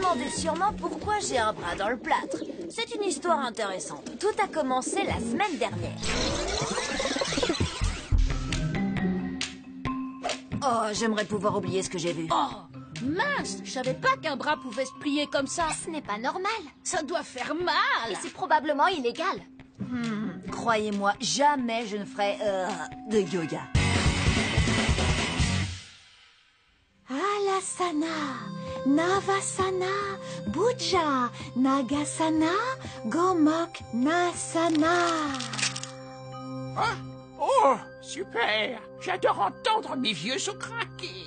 demandez sûrement pourquoi j'ai un bras dans le plâtre. C'est une histoire intéressante. Tout a commencé la semaine dernière. Oh, j'aimerais pouvoir oublier ce que j'ai vu. Oh, mince, je savais pas qu'un bras pouvait se plier comme ça. Ce n'est pas normal. Ça doit faire mal. Et c'est probablement illégal. Croyez-moi, jamais je ne ferai de yoga. Alasana, Navasana, Bhuja, Nagasana, Gomok Nasana. Oh, super! J'adore entendre mes vieux os craquer.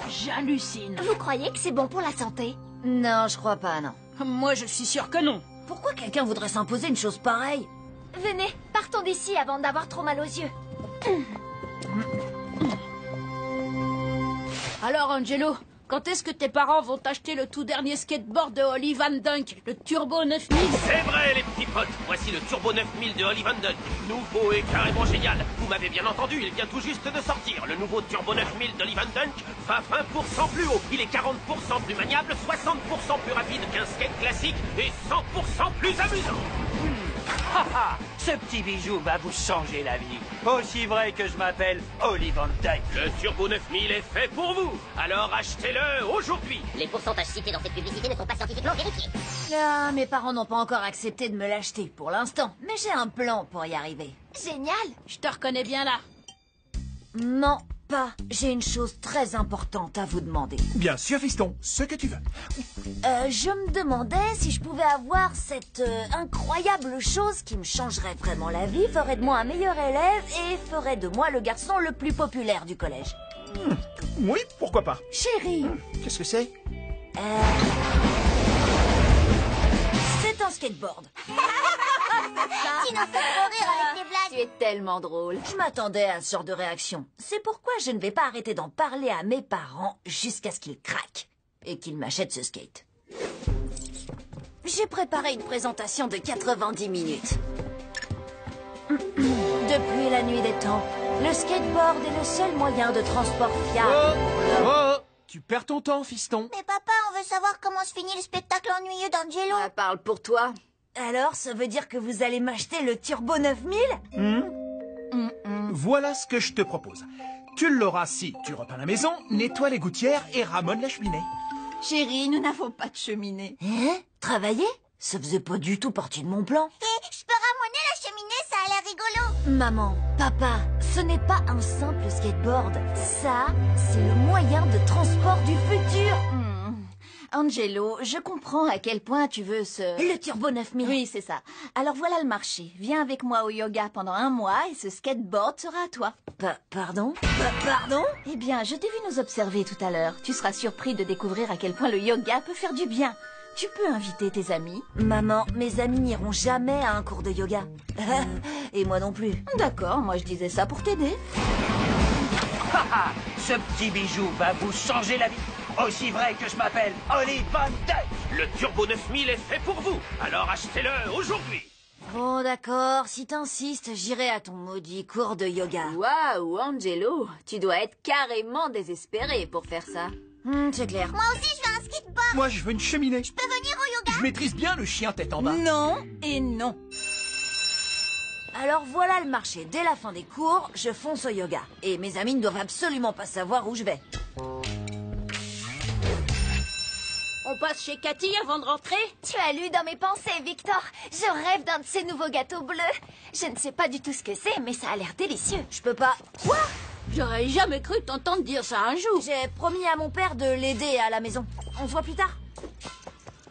J'hallucine. Vous croyez que c'est bon pour la santé? Non, je crois pas, non. Moi, je suis sûre que non. Pourquoi quelqu'un voudrait s'imposer une chose pareille? Venez, partons d'ici avant d'avoir trop mal aux yeux. Alors, Angelo, quand est-ce que tes parents vont t'acheter le tout dernier skateboard de Holly Van Dunk, le Turbo 9000? C'est vrai, les petits potes. Voici le Turbo 9000 de Holly Van Dunk. Nouveau et carrément génial. Vous m'avez bien entendu, il vient tout juste de sortir. Le nouveau Turbo 9000 de Holly Van Dunk va 20% plus haut. Il est 40% plus maniable, 60% plus rapide qu'un skate classique et 100% plus amusant. Haha, ce petit bijou va vous changer la vie. Aussi vrai que je m'appelle Holly Van Dijk. Le Turbo 9000 est fait pour vous. Alors achetez-le aujourd'hui. Les pourcentages cités dans cette publicité ne sont pas scientifiquement vérifiés. Ah, mes parents n'ont pas encore accepté de me l'acheter pour l'instant. Mais j'ai un plan pour y arriver. Génial. Je te reconnais bien là. Non, pas. J'ai une chose très importante à vous demander. Bien sûr, fiston, ce que tu veux. Je me demandais si je pouvais avoir cette incroyable chose qui me changerait vraiment la vie, ferait de moi un meilleur élève et ferait de moi le garçon le plus populaire du collège. Oui, pourquoi pas. Chérie, Qu'est-ce que c'est? c'est un skateboard. Tu nous fais trop rire avec tes blagues. Tu es tellement drôle. Je m'attendais à ce genre de réaction. C'est pourquoi je ne vais pas arrêter d'en parler à mes parents jusqu'à ce qu'ils craquent et qu'ils m'achètent ce skate. J'ai préparé une présentation de 90 minutes. Depuis la nuit des temps, le skateboard est le seul moyen de transport fiable. Oh, tu perds ton temps, fiston. Mais papa, on veut savoir comment se finit le spectacle ennuyeux d'Angelo. Ça parle pour toi. Alors, ça veut dire que vous allez m'acheter le Turbo 9000? Voilà ce que je te propose. Tu l'auras si tu repeins la maison, nettoies les gouttières et ramones la cheminée. Chérie, nous n'avons pas de cheminée. Hein? Travailler? Ça faisait pas du tout partie de mon plan. Et je peux ramoner la cheminée, ça a l'air rigolo. Maman, papa, ce n'est pas un simple skateboard. Ça, c'est le moyen de transport du futur. Angelo, je comprends à quel point tu veux ce... Le Turbo 9000. Oui, c'est ça. Alors voilà le marché. Viens avec moi au yoga pendant 1 mois et ce skateboard sera à toi. Pardon? Pardon? Eh bien, je t'ai vu nous observer tout à l'heure. Tu seras surpris de découvrir à quel point le yoga peut faire du bien. Tu peux inviter tes amis. Maman, mes amis n'iront jamais à un cours de yoga. Et moi non plus. D'accord, moi je disais ça pour t'aider. Haha, ce petit bijou va vous changer la vie. Aussi vrai que je m'appelle Holly Van Dijk. Le Turbo 9000 est fait pour vous. Alors achetez-le aujourd'hui. Bon, d'accord, si t'insistes, j'irai à ton maudit cours de yoga. Waouh, Angelo, tu dois être carrément désespéré pour faire ça. C'est clair. Moi aussi, je veux un skateboard. Moi, je veux une cheminée. Je peux venir au yoga? Je maîtrise bien le chien tête en bas. Non et non. Alors voilà le marché. Dès la fin des cours, je fonce au yoga. Et mes amis ne doivent absolument pas savoir où je vais. On passe chez Cathy avant de rentrer? Tu as lu dans mes pensées, Victor. Je rêve d'un de ces nouveaux gâteaux bleus. Je ne sais pas du tout ce que c'est, mais ça a l'air délicieux. Je peux pas... Quoi? J'aurais jamais cru t'entendre dire ça un jour. J'ai promis à mon père de l'aider à la maison. On se voit plus tard.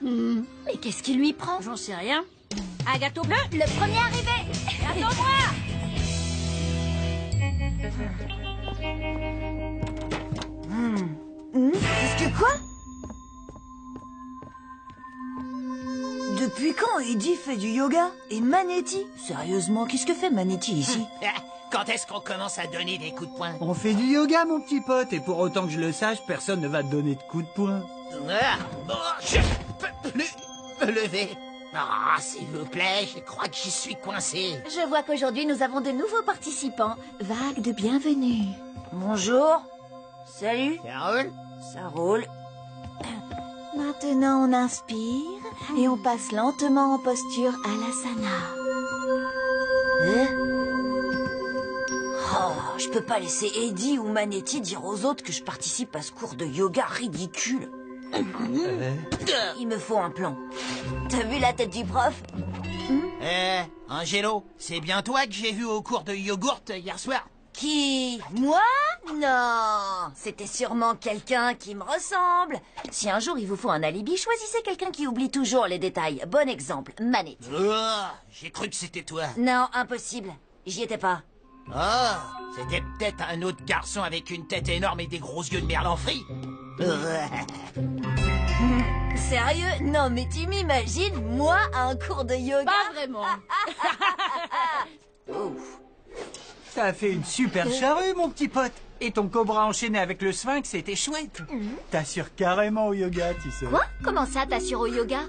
Mais qu'est-ce qui lui prend? J'en sais rien. Un gâteau bleu? Le premier arrivé. Attends-moi! Qu'est-ce que quoi? Depuis quand Eddie fait du yoga? Et Manetti? Sérieusement, qu'est-ce que fait Manetti ici? Quand est-ce qu'on commence à donner des coups de poing? On fait du yoga, mon petit pote, et pour autant que je le sache, personne ne va te donner de coups de poing. Ah, bon, je peux plus me lever. Ah, s'il vous plaît, je crois que j'y suis coincé. Je vois qu'aujourd'hui nous avons de nouveaux participants. Vague de bienvenue. Bonjour. Salut. Ça roule? Ça roule. Maintenant, on inspire et on passe lentement en posture Alasana. Oh, je peux pas laisser Eddie ou Manetti dire aux autres que je participe à ce cours de yoga ridicule. Il me faut un plan. T'as vu la tête du prof? Angelo, c'est bien toi que j'ai vu au cours de yogourt hier soir? Qui? Moi? Non, c'était sûrement quelqu'un qui me ressemble. Si un jour il vous faut un alibi, choisissez quelqu'un qui oublie toujours les détails. Bon exemple, Manetti. Oh, j'ai cru que c'était toi. Non, impossible. J'y étais pas. Oh, c'était peut-être un autre garçon avec une tête énorme et des gros yeux de merlan frit. Sérieux? Non, mais tu m'imagines, moi, à un cours de yoga? Pas vraiment. Ouf. T'as fait une super charrue, mon petit pote. Et ton cobra enchaîné avec le sphinx, c'était chouette. T'assures carrément au yoga, tu sais. Quoi? Comment ça, t'assures au yoga?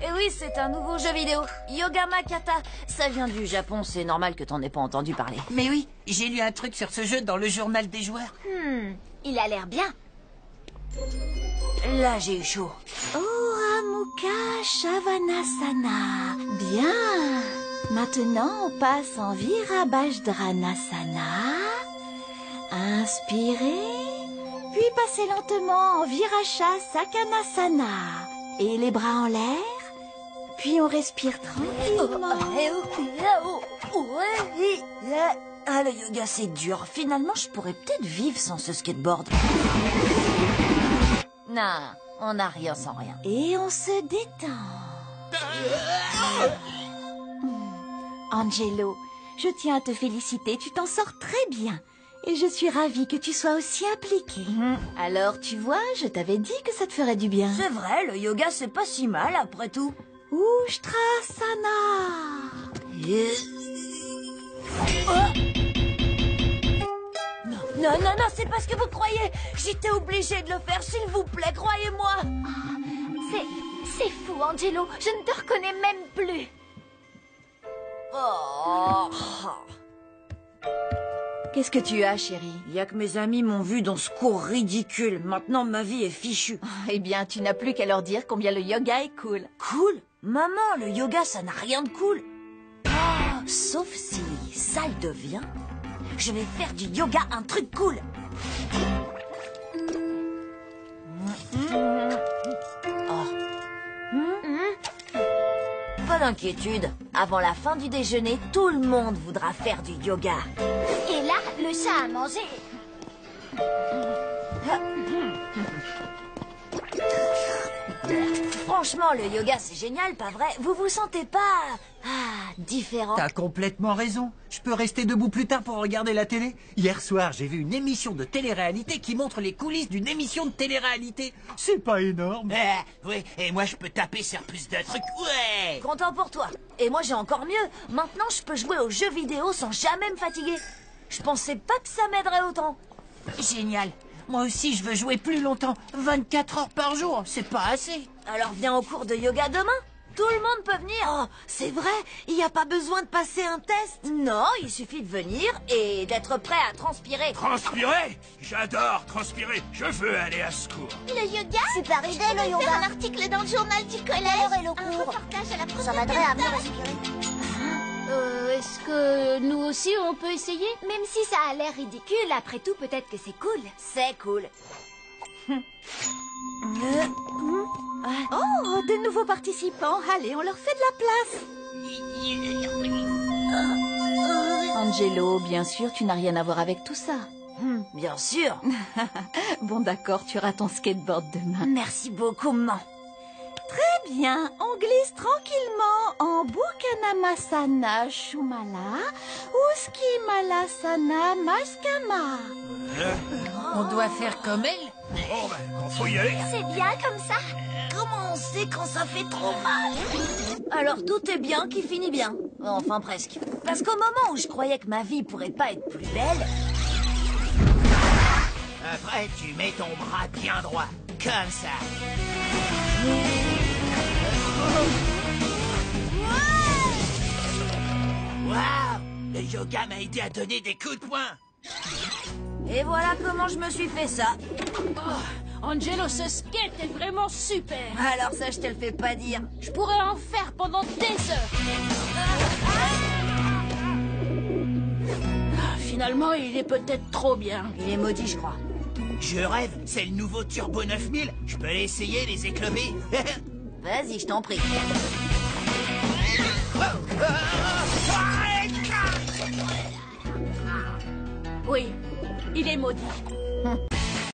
Et oui, c'est un nouveau jeu vidéo. Yoga Makata. Ça vient du Japon, c'est normal que t'en aies pas entendu parler. Mais oui, j'ai lu un truc sur ce jeu dans le journal des joueurs. Il a l'air bien. Là, j'ai eu chaud. Ora Mukha Shavanasana. Bien. Maintenant, on passe en Virabhadranasana. Inspirez. Puis passez lentement en Virashasakanasana. Et les bras en l'air. Puis on respire tranquillement. Ah, le yoga, c'est dur. Finalement, je pourrais peut-être vivre sans ce skateboard. Non, on n'a rien sans rien. Et on se détend. Angelo, je tiens à te féliciter, tu t'en sors très bien. Et je suis ravie que tu sois aussi impliqué. Alors, tu vois, je t'avais dit que ça te ferait du bien. C'est vrai, le yoga, c'est pas si mal, après tout. Ustrasana. Non, c'est pas ce que vous croyez. J'étais obligée de le faire, s'il vous plaît, croyez-moi. C'est fou, Angelo. Je ne te reconnais même plus. Oh. Qu'est-ce que tu as, chérie? Il y a que mes amis m'ont vu dans ce cours ridicule. Maintenant, ma vie est fichue. Eh bien, tu n'as plus qu'à leur dire combien le yoga est cool. Cool? Maman, le yoga, ça n'a rien de cool. Oh, sauf si ça le devient. Je vais faire du yoga un truc cool. Pas d'inquiétude. Avant la fin du déjeuner, tout le monde voudra faire du yoga. Et là, le chat a mangé. Franchement, le yoga, c'est génial, pas vrai? Vous vous sentez pas... différent? T'as complètement raison. Je peux rester debout plus tard pour regarder la télé. Hier soir, j'ai vu une émission de télé-réalité qui montre les coulisses d'une émission de télé-réalité. C'est pas énorme. Oui, et moi je peux taper sur plus de trucs, ouais. Content pour toi. Et moi, j'ai encore mieux. Maintenant, je peux jouer aux jeux vidéo sans jamais me fatiguer. Je pensais pas que ça m'aiderait autant. Génial. Moi aussi, je veux jouer plus longtemps. 24 heures par jour, c'est pas assez. Alors viens au cours de yoga demain. Tout le monde peut venir. Oh, c'est vrai, il n'y a pas besoin de passer un test. Non, il suffit de venir et d'être prêt à transpirer. Transpirer? J'adore transpirer. Je veux aller à ce cours. Le yoga? Super idée, le yoga. Faire un article dans le journal du collège. Et le Un cours. reportage à la Ça m'aiderait à mieux respirer. Est-ce que nous aussi, on peut essayer? Même si ça a l'air ridicule, après tout, peut-être que c'est cool. C'est cool. Oh, de nouveaux participants. Allez, on leur fait de la place. Angelo, bien sûr, tu n'as rien à voir avec tout ça. Bien sûr. Bon, d'accord, tu auras ton skateboard demain. Merci beaucoup, maman. Très bien, on glisse tranquillement en Bukanamasana Shumala ou Skimalasana Maskama. On doit faire comme elle? Bon, ben, faut y aller. C'est bien comme ça. Comment on sait quand ça fait trop mal? Alors tout est bien qui finit bien. Enfin presque. Parce qu'au moment où je croyais que ma vie pourrait pas être plus belle... Après, tu mets ton bras bien droit, comme ça. Waouh! Le yoga m'a aidé à donner des coups de poing. Et voilà comment je me suis fait ça. Angelo, ce skate est vraiment super. Alors ça, je te le fais pas dire. Je pourrais en faire pendant des heures. Finalement, il est peut-être trop bien. Il est maudit, je crois. Je rêve, c'est le nouveau Turbo 9000. Je peux l'essayer, les éclober. Vas-y, je t'en prie. Oui, il est maudit.